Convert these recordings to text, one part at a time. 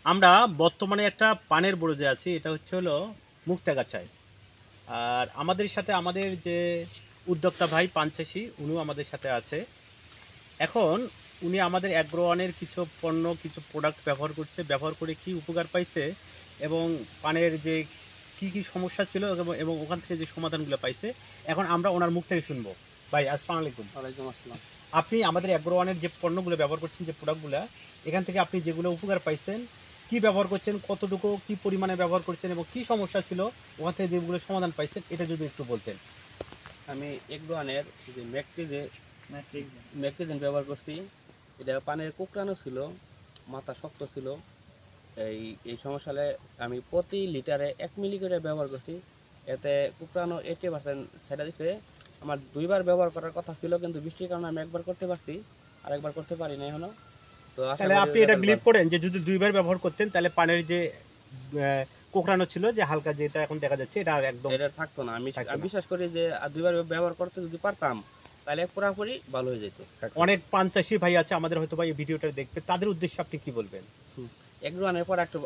আমরা বর্তমানে একটা পানের বুরুজে আছি, এটা হচ্ছে হলো মুক্তাগাছায়। আর আমাদের সাথে আমাদের যে উদ্যোক্তা ভাই পান চাষি উনিও আমাদের সাথে আছে। এখন উনি আমাদের অ্যাগ্রোওয়ানের কিছু পণ্য কিছু প্রোডাক্ট ব্যবহার করছে, ব্যবহার করে কি উপকার পাইছে এবং পানের যে কি কি সমস্যা ছিল এবং ওখান থেকে যে সমাধানগুলো পাইছে, এখন আমরা ওনার মুখ থেকে শুনবো। ভাই আসসালামু আলাইকুম। ওয়ালাইকুম আসসালাম। আপনি আমাদের অ্যাগ্রোওয়ানের যে পণ্যগুলো ব্যবহার করছেন, যে প্রোডাক্টগুলো, এখান থেকে আপনি যেগুলো উপকার পাইছেন, কি ব্যবহার করছেন, কতটুকু কি পরিমাণে ব্যবহার করছেন এবং কি সমস্যা ছিল ওখান থেকে যেগুলো সমাধান পাইছেন, এটা যদি একটু বলতেন। আমি এগ্রোয়ানের যে ম্যাকটিজেন ব্যবহার করছি। এটা পানের কুকরানো ছিল, মাথা শক্ত ছিল। এই এই সমস্যালে আমি প্রতি লিটারে 1 মিলি করে ব্যবহার করছি। এতে কুকরানো 80% সেটা দিছে। আমার 2বার ব্যবহার করার কথা ছিল, কিন্তু বৃষ্টির কারণে আমি একবার করতে পারছি, আর একবার করতে পারি না এখনো। তো আশা তাহলে করি আপনি এটা রেজাল্ট বিলিভ ভালো। করেন যে যদি দুইবার ব্যবহার করতেন তাহলে পানের যে কোঁকড়ানো ছিল, যে হালকা যেটা এখন দেখা যাচ্ছে, এটা আর একদম এটা থাকতো না। আমি থাকতো আমি না। বিশ্বাস করি যে আর 2বার ব্যবহার করতে যদি পারতাম, তাহলে পুরাপুরি ভালো হয়ে যেত। অনেক পান চাষি ভাই আছে আমাদের, হয়তো বা এই ভিডিওটা দেখবে, তাদের উদ্দেশ্যে আপনি কি বলবেন? এগুলো আনার পর একটা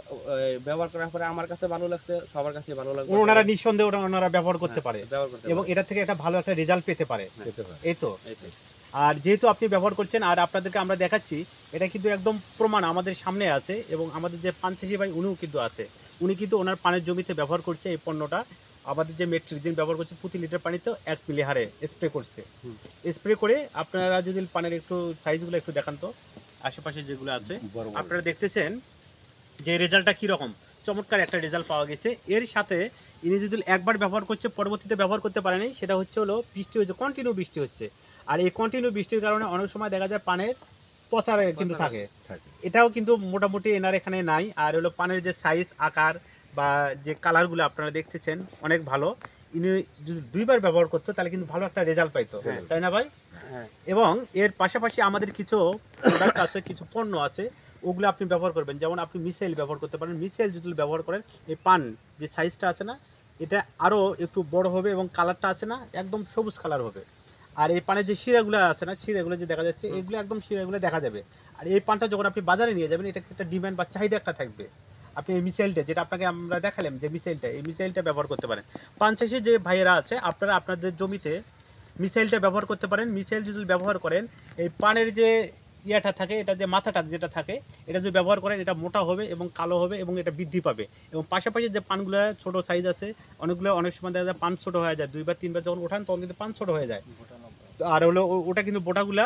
ব্যবহার করার পরে আমার কাছে ভালো লাগছে, সবার কাছে ভালো লাগবে ওনারা নিঃসন্দেহে ওনারা ব্যবহার করতে হ্যাঁ, পারে ব্যবহার করতে এবং পারে। এটা থেকে একটা ভালো একটা রেজাল্ট পেতে পারে। হ্যাঁ, এই তো। এইটাই। আর যেহেতু আপনি ব্যবহার করছেন আর আপনাদেরকে আমরা দেখাচ্ছি, এটা কিন্তু একদম প্রমাণ আমাদের সামনে আছে এবং আমাদের যে পান চাষি ভাই উনিও কিন্তু আছে। উনি কিন্তু ওনার পানের জমিতে ব্যবহার করছে এই পণ্যটা। আমাদের যে মেট্রিকজিন ব্যবহার করছে প্রতি লিটার পানিতে 1 মিলি হারে স্প্রে করছে। হুম। স্প্রে করে আপনারা যদি পানের একটু সাইজগুলো একটু দেখান তো, আশেপাশে যেগুলো আছে আপনারা দেখতেছেন যে রেজাল্টটা কীরকম। চমৎকার একটা রেজাল্ট পাওয়া গেছে। এর সাথে ইনি যদি একবার ব্যবহার করছে, পরবর্তীতে ব্যবহার করতে পারেনি, সেটা হচ্ছে হলো বৃষ্টি হচ্ছে, কন্টিনিউ বৃষ্টি হচ্ছে। আর এই কন্টিনিউ বৃষ্টির কারণে অনেক সময় দেখা যায় পানের পচারে কিন্তু থাকে। এটাও কিন্তু মোটামুটি এনার এখানে নাই। আর হলো পানের যে সাইজ আকার বা যে কালারগুলো আপনারা দেখতেছেন অনেক ভালো। ইনি যদি দুইবার ব্যবহার করতো তাহলে কিন্তু ভালো একটা রেজাল্ট পাইতো, তাই না ভাই? হ্যাঁ, এবং এর পাশাপাশি আমাদের কিছু প্রোডাক্ট আছে, কিছু পণ্য আছে, ওগুলো আপনি ব্যবহার করবেন। যেমন আপনি মিসাইল ব্যবহার করতে পারেন। মিসাইল যদি ব্যবহার করেন, এই পান যে সাইজটা আছে না, এটা আরও একটু বড় হবে এবং কালারটা আছে না, একদম সবুজ কালার হবে। আর এই পানের যে শিরাগুলো আছে না, শিরাগুলো যে দেখা যাচ্ছে, এগুলো একদম শিরাগুলো দেখা যাবে। আর এই পানটা যখন আপনি বাজারে নিয়ে যাবেন, এটা একটা ডিমান্ড বা চাহিদা একটা থাকবে। আপনি এই মিসাইলটা, যেটা আপনাকে আমরা দেখালাম যে মিসাইলটা, এই মিসাইলটা ব্যবহার করতে পারেন। পান চাষি যে ভাইয়েরা আছে, আপনারা আপনাদের জমিতে মিসাইলটা ব্যবহার করতে পারেন। মিসাইল যদি ব্যবহার করেন, এই পানের যে ইয়াটা থাকে, এটা যে মাথাটা যেটা থাকে, এটা যদি ব্যবহার করেন, এটা মোটা হবে এবং কালো হবে এবং এটা বৃদ্ধি পাবে। এবং পাশাপাশি যে পানগুলো ছোট সাইজ আছে, অনেকগুলো অনেক সময় দেখা যায় পান ছোট হয়ে যায়, 2 বা 3 বার যখন ওঠান তখন কিন্তু পান ছোট হয়ে যায়। আর হলো ওটা কিন্তু বোটাগুলা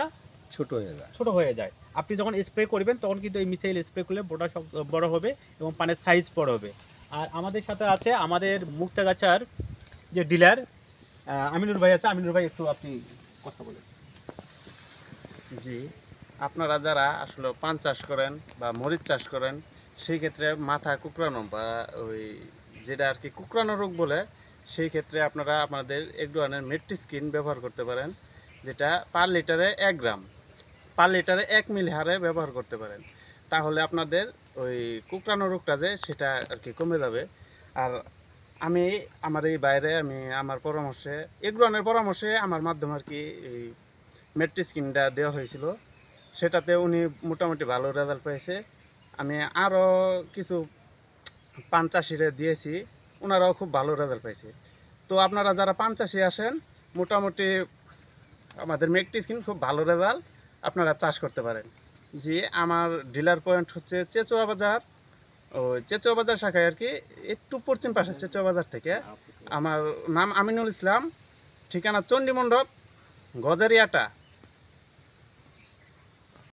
ছোট হয়ে যায়। আপনি যখন স্প্রে করবেন তখন কিন্তু এই মিসাইল স্প্রে করলে বোটা সব বড় হবে এবং পানের সাইজ বড় হবে। আর আমাদের সাথে আছে আমাদের মুক্তাগাছার যে ডিলার আমিনুর ভাই আছে। আমিনুর ভাই, একটু আপনি কথা বলেন। জি, আপনারা যারা আসলে পান চাষ করেন বা মরিচ চাষ করেন, সেই ক্ষেত্রে মাথা কুকড়ানো বা ওই যেটা আর কি কুকড়ানো রোগ বলে, সেই ক্ষেত্রে আপনারা আপনাদের এগ্রোয়ানের মেট্রিস্কিন ব্যবহার করতে পারেন, যেটা পার লিটারে 1 গ্রাম, পার লিটারে 1 মিলি হারে ব্যবহার করতে পারেন। তাহলে আপনাদের ওই কুকড়ানো রোগটা যে সেটা আর কি কমে যাবে। আর আমি আমার এই বাইরে আমি আমার পরামর্শে এগ্রোয়ানের পরামর্শে আমার মাধ্যমে আর কি এই মেট্রিস্কিনটা দেওয়া হয়েছিল, সেটাতে উনি মোটামুটি ভালো রেজাল্ট পেয়েছে। আমি আরও কিছু পান চাষিরে দিয়েছি, ওনারাও খুব ভালো রেজাল্ট পেয়েছে। তো আপনারা যারা পান চাষি আসেন, মোটামুটি আমাদের মেট্রিস্কিন খুব ভালো রেজাল্ট, আপনারা চাষ করতে পারেন। জি, আমার ডিলার পয়েন্ট হচ্ছে চেচুয়া বাজার, ওই চেচুয়া বাজার শাখায় আর কি, একটু পশ্চিম পাশে চেচুয়া বাজার থেকে। আমার নাম আমিনুল ইসলাম, ঠিকানা চণ্ডীমণ্ডপ, গজারিয়াটা,